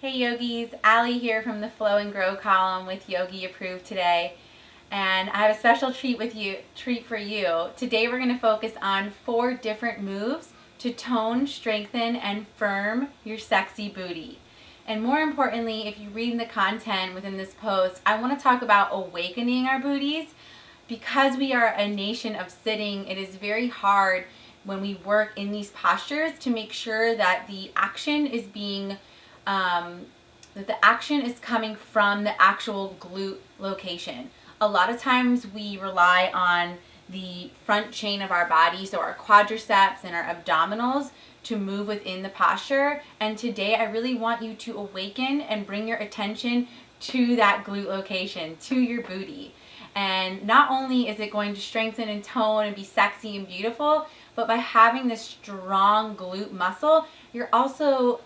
Hey yogis, Allie here from the Flow and Grow column with Yogi Approved today. And I have a special treat for you. Today we're going to focus on 4 different moves to tone, strengthen, and firm your sexy booty. And more importantly, if you read the content within this post, I want to talk about awakening our booties. Because we are a nation of sitting, it is very hard when we work in these postures to make sure that the action is being that the action is coming from the actual glute location. A lot of times we rely on the front chain of our body, so our quadriceps and our abdominals, to move within the posture. And today I really want you to awaken and bring your attention to that glute location, to your booty. And not only is it going to strengthen and tone and be sexy and beautiful, but by having this strong glute muscle, you're also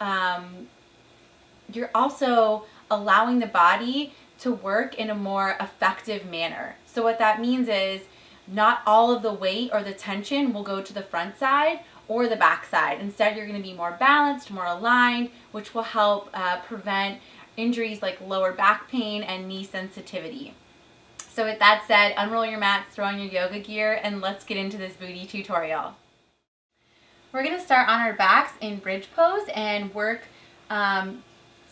allowing the body to work in a more effective manner. So what that means is not all of the weight or the tension will go to the front side or the back side. Instead, you're going to be more balanced, more aligned, which will help prevent injuries like lower back pain and knee sensitivity. So with that said, unroll your mats, throw on your yoga gear, and let's get into this booty tutorial. We're going to start on our backs in bridge pose and work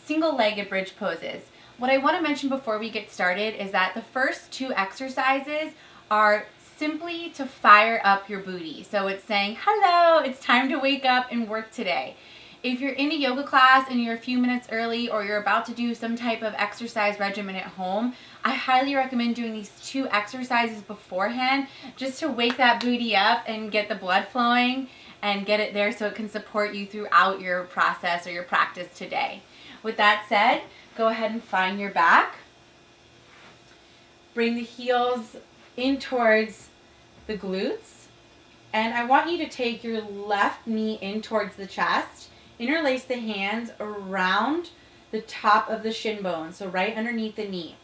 single-legged bridge poses. What I want to mention before we get started is that the first 2 exercises are simply to fire up your booty. So it's saying, hello, it's time to wake up and work today. If you're in a yoga class and you're a few minutes early, or you're about to do some type of exercise regimen at home, I highly recommend doing these 2 exercises beforehand just to wake that booty up and get the blood flowing and get it there so it can support you throughout your process or your practice today. With that said, go ahead and find your back. Bring the heels in towards the glutes. And I want you to take your left knee in towards the chest. Interlace the hands around the top of the shin bone, so right underneath the knee.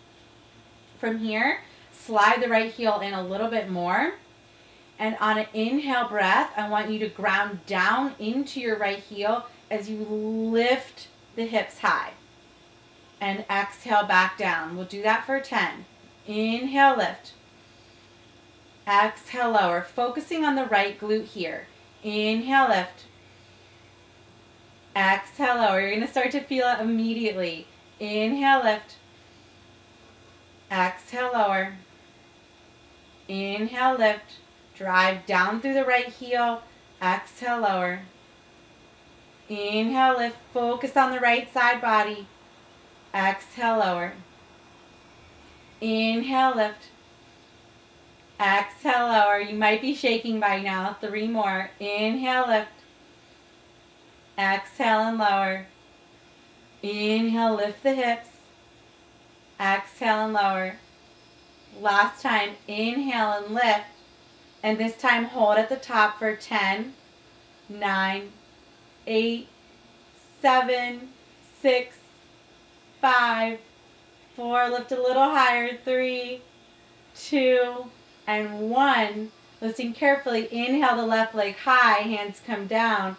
From here, slide the right heel in a little bit more. And on an inhale breath, I want you to ground down into your right heel as you lift the hips high. And exhale back down. We'll do that for 10. Inhale, lift. Exhale, lower. Focusing on the right glute here. Inhale, lift. Exhale, lower. You're going to start to feel it immediately. Inhale, lift. Exhale, lower. Inhale, lift. Drive down through the right heel. Exhale, lower. Inhale, lift. Focus on the right side body. Exhale, lower. Inhale, lift. Exhale, lower. You might be shaking by now. 3 more. Inhale, lift. Exhale and lower. Inhale, lift the hips. Exhale and lower. Last time, inhale and lift. And this time, hold at the top for 10, 9, 8, 7, 6, 5, 4. Lift a little higher. 3, 2, and 1. Listen carefully. Inhale the left leg high. Hands come down.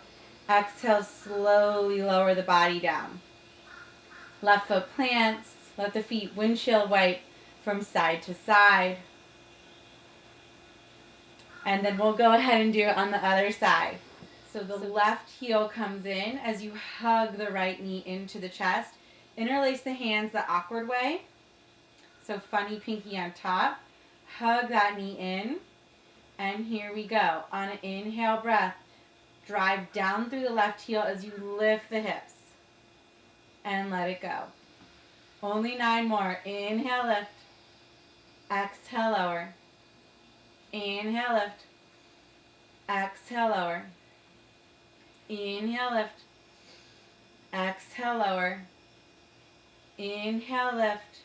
Exhale, slowly lower the body down. Left foot plants. Let the feet windshield wipe from side to side. And then we'll go ahead and do it on the other side. So the left heel comes in as you hug the right knee into the chest. Interlace the hands the awkward way. So funny pinky on top. Hug that knee in. And here we go. On an inhale breath, drive down through the left heel as you lift the hips. And let it go. Only 9 more. Inhale, lift. Exhale, lower. Inhale, lift. Exhale, lower. Inhale, lift. Exhale, lower. Inhale, lift.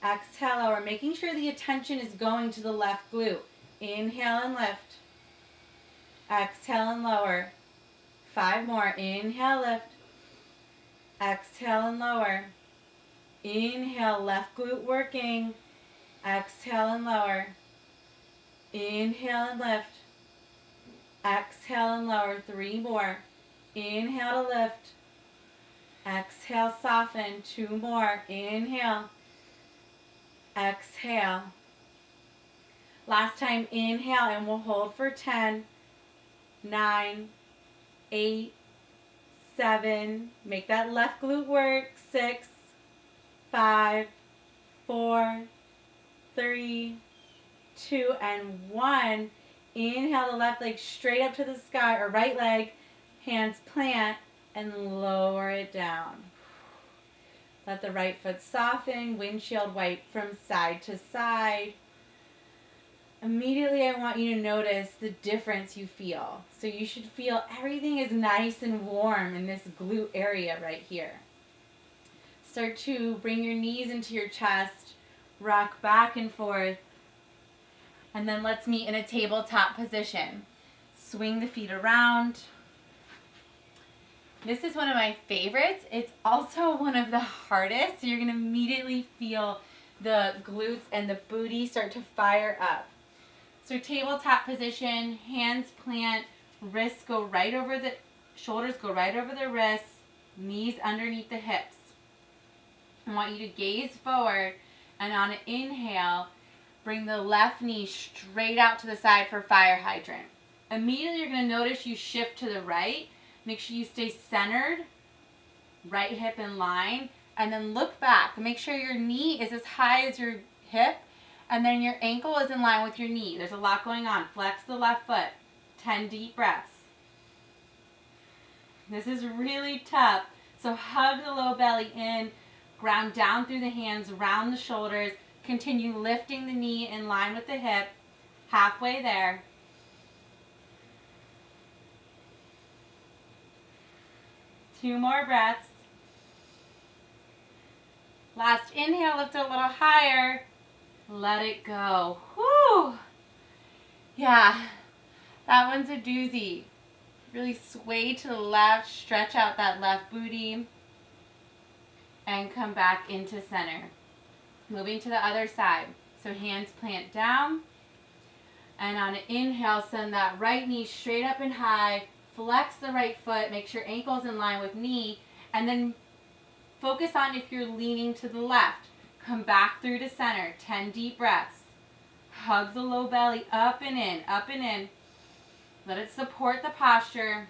Exhale, lower. Making sure the attention is going to the left glute. Inhale and lift. Exhale and lower. 5 more. Inhale, lift. Exhale and lower. Inhale, left glute working. Exhale and lower. Inhale and lift. Exhale and lower. 3 more. Inhale to lift. Exhale, soften. 2 more. Inhale. Exhale. Last time, inhale, and we'll hold for 10, 9, 8, 7. Make that left glute work. 6, 5, 4, 3, 2, and 1. Inhale the left leg straight up to the sky, or right leg. Hands plant and lower it down. Let the right foot soften. Windshield wipe from side to side. Immediately, I want you to notice the difference you feel. So you should feel everything is nice and warm in this glute area right here. Start to bring your knees into your chest, rock back and forth, and then let's meet in a tabletop position. Swing the feet around. This is one of my favorites. It's also one of the hardest. So you're going to immediately feel the glutes and the booty start to fire up. So tabletop position, hands plant, wrists go right over the shoulders, go right over the wrists, knees underneath the hips. I want you to gaze forward, and on an inhale, bring the left knee straight out to the side for fire hydrant. Immediately you're going to notice you shift to the right. Make sure you stay centered, right hip in line, and then look back. Make sure your knee is as high as your hip, and then your ankle is in line with your knee. There's a lot going on. Flex the left foot. 10 deep breaths. This is really tough. So hug the low belly in, ground down through the hands, round the shoulders. Continue lifting the knee in line with the hip. Halfway there. Two more breaths. Last inhale, lift a little higher. Let it go. Whew. Yeah, that one's a doozy. Really sway to the left, stretch out that left booty, and come back into center. Moving to the other side. So hands plant down, and on an inhale, send that right knee straight up and high. Flex the right foot, make sure ankle's in line with knee, and then focus on if you're leaning to the left. Come back through to center. 10 deep breaths. Hug the low belly up and in, up and in. Let it support the posture.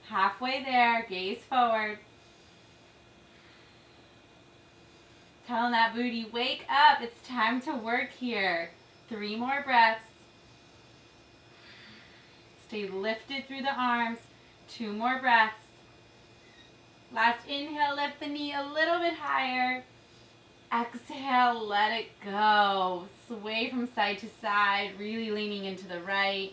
Halfway there, gaze forward. Telling that booty, wake up, it's time to work here. 3 more breaths. Stay lifted through the arms. 2 more breaths. Last inhale, lift the knee a little bit higher. Exhale, let it go. Sway from side to side, really leaning into the right.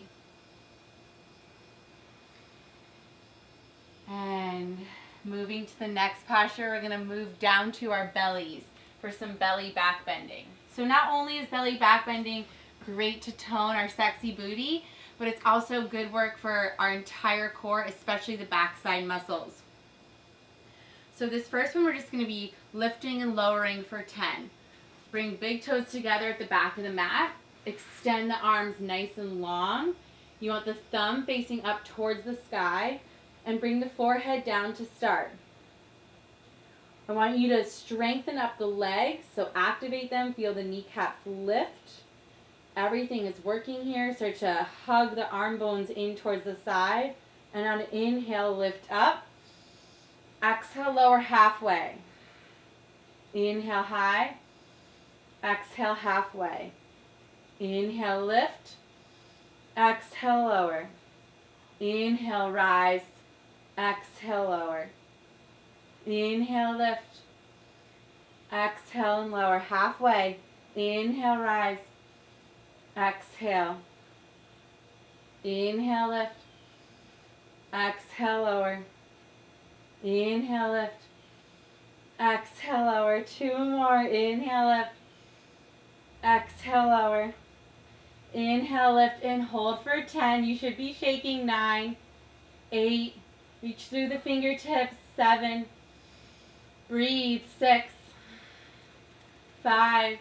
And moving to the next posture, we're going to move down to our bellies for some belly back bending. So not only is belly back bending great to tone our sexy booty, but it's also good work for our entire core, especially the backside muscles. So this first one, we're just going to be lifting and lowering for 10. Bring big toes together at the back of the mat. Extend the arms nice and long. You want the thumb facing up towards the sky, and bring the forehead down to start. I want you to strengthen up the legs, so activate them. Feel the kneecaps lift. Everything is working here. Start to hug the arm bones in towards the side, and on an inhale, lift up. Exhale, lower halfway. Inhale, high. Exhale, halfway. Inhale, lift. Exhale, lower. Inhale, rise. Exhale, lower. Inhale, lift. Exhale and lower. Halfway. Inhale, rise. Exhale. Inhale, lift. Exhale, lower. Inhale, lift. Exhale, lower. 2 more. Inhale, lift. Exhale, lower. Inhale, lift, and hold for 10. You should be shaking. 9, 8. Reach through the fingertips. 7. Breathe. 6, 5,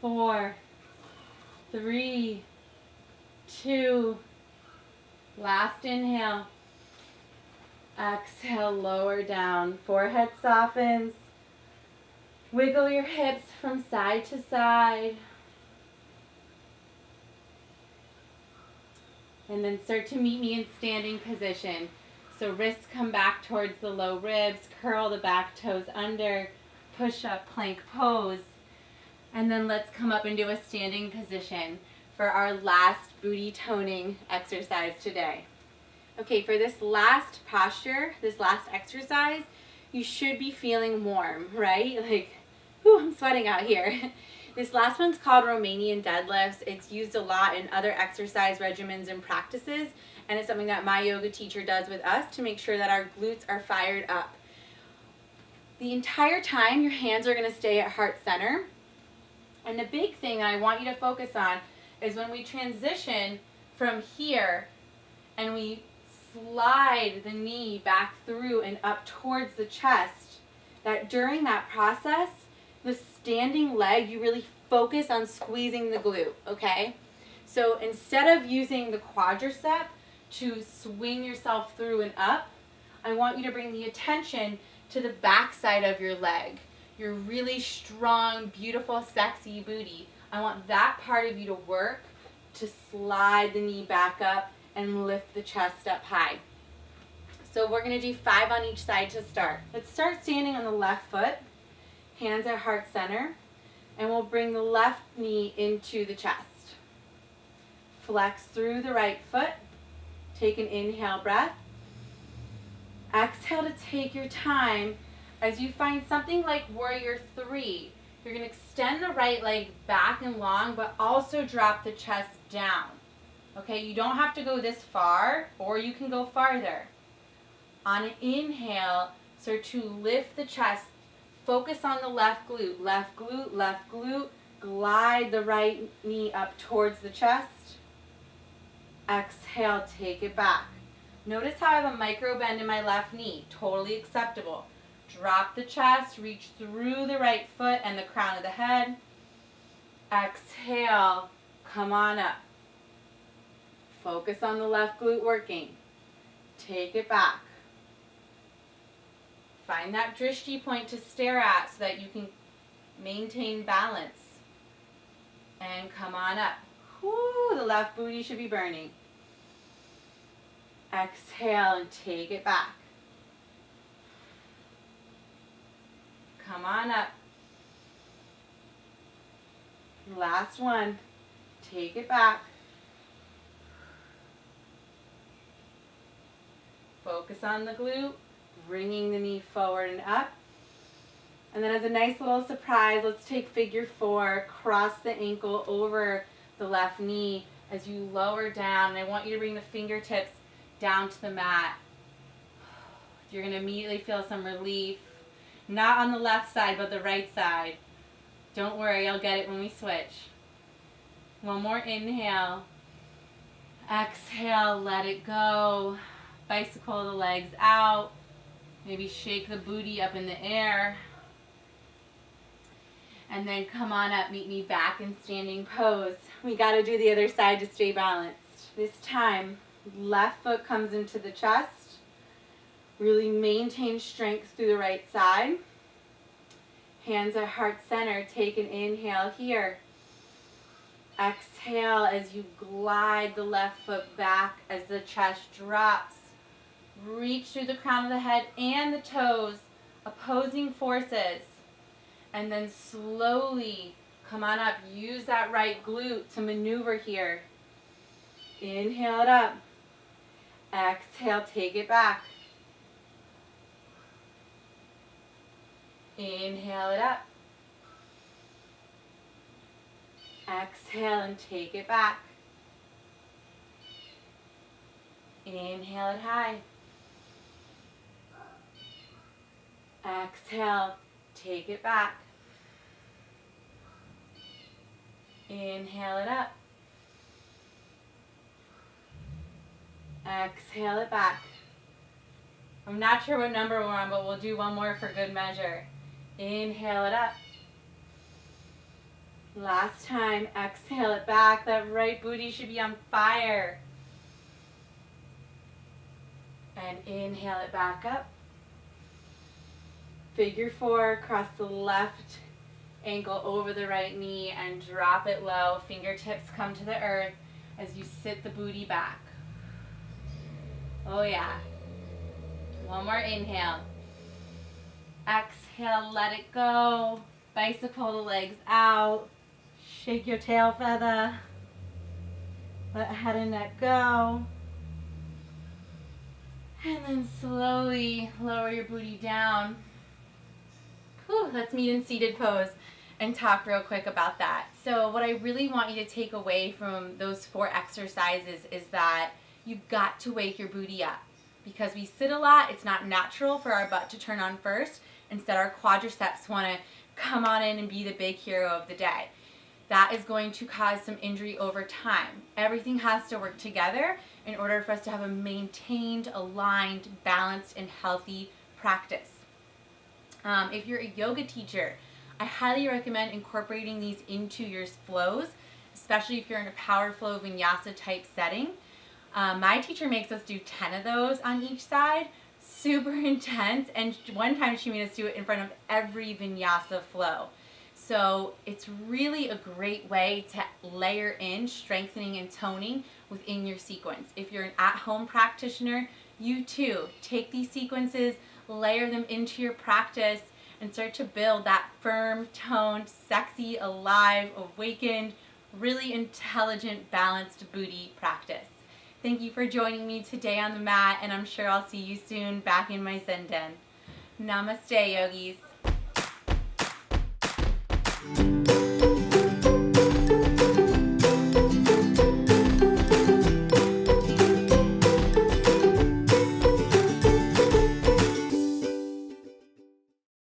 4, 3, 2. Last inhale. Exhale, lower down. Forehead softens. Wiggle your hips from side to side. And then start to meet me in standing position. So wrists come back towards the low ribs, curl the back toes under, push up plank pose. And then let's come up and do a standing position for our last booty toning exercise today. Okay, for this last posture, this last exercise, you should be feeling warm, right? Like, whew, I'm sweating out here. This last one's called Romanian Deadlifts. It's used a lot in other exercise regimens and practices, and it's something that my yoga teacher does with us to make sure that our glutes are fired up. The entire time, your hands are gonna stay at heart center. And the big thing I want you to focus on is when we transition from here and we slide the knee back through and up towards the chest, that during that process, the standing leg, you really focus on squeezing the glute, okay? So instead of using the quadricep to swing yourself through and up, I want you to bring the attention to the back side of your leg. Your really strong, beautiful, sexy booty. I want that part of you to work to slide the knee back up and lift the chest up high. So we're gonna do 5 on each side to start. Let's start standing on the left foot, hands at heart center, and we'll bring the left knee into the chest. Flex through the right foot, take an inhale breath. Exhale to take your time. As you find something like warrior 3, you're gonna extend the right leg back and long, but also drop the chest down. Okay, you don't have to go this far, or you can go farther. On an inhale, start to lift the chest. Focus on the left glute, left glute, left glute. Glide the right knee up towards the chest. Exhale, take it back. Notice how I have a micro bend in my left knee, totally acceptable. Drop the chest, reach through the right foot and the crown of the head. Exhale, come on up. Focus on the left glute working. Take it back. Find that drishti point to stare at so that you can maintain balance. And come on up. Whoo, the left booty should be burning. Exhale and take it back. Come on up. Last one. Take it back. Focus on the glute, bringing the knee forward and up. And then as a nice little surprise, let's take figure 4, cross the ankle over the left knee as you lower down. And I want you to bring the fingertips down to the mat. You're going to immediately feel some relief. Not on the left side, but the right side. Don't worry, I'll get it when we switch. One more inhale. Exhale, let it go. Bicycle the legs out. Maybe shake the booty up in the air. And then come on up, meet me back in standing pose. We got to do the other side to stay balanced. This time, left foot comes into the chest. Really maintain strength through the right side. Hands at heart center. Take an inhale here. Exhale as you glide the left foot back as the chest drops. Reach through the crown of the head and the toes, opposing forces. And then slowly come on up. Use that right glute to maneuver here. Inhale it up. Exhale, take it back. Inhale it up. Exhale and take it back. Inhale it high. Exhale, take it back. Inhale it up. Exhale it back. I'm not sure what number we're on, but we'll do one more for good measure. Inhale it up. Last time, exhale it back. That right booty should be on fire. And inhale it back up. Figure 4, cross the left ankle over the right knee and drop it low. Fingertips come to the earth as you sit the booty back. Oh yeah. One more inhale. Exhale, let it go. Bicycle the legs out. Shake your tail feather. Let head and neck go. And then slowly lower your booty down. Whew, let's meet in seated pose and talk real quick about that. So what I really want you to take away from those 4 exercises is that you've got to wake your booty up. Because we sit a lot, it's not natural for our butt to turn on first. Instead, our quadriceps want to come on in and be the big hero of the day. That is going to cause some injury over time. Everything has to work together in order for us to have a maintained, aligned, balanced, and healthy practice. If you're a yoga teacher, I highly recommend incorporating these into your flows, especially if you're in a power flow vinyasa type setting. My teacher makes us do 10 of those on each side, super intense, and one time she made us do it in front of every vinyasa flow. So it's really a great way to layer in strengthening and toning within your sequence. If you're an at-home practitioner, you too take these sequences, layer them into your practice, and start to build that firm, toned, sexy, alive, awakened, really intelligent, balanced booty practice. Thank you for joining me today on the mat, and I'm sure I'll see you soon back in my Zen den. Namaste, yogis.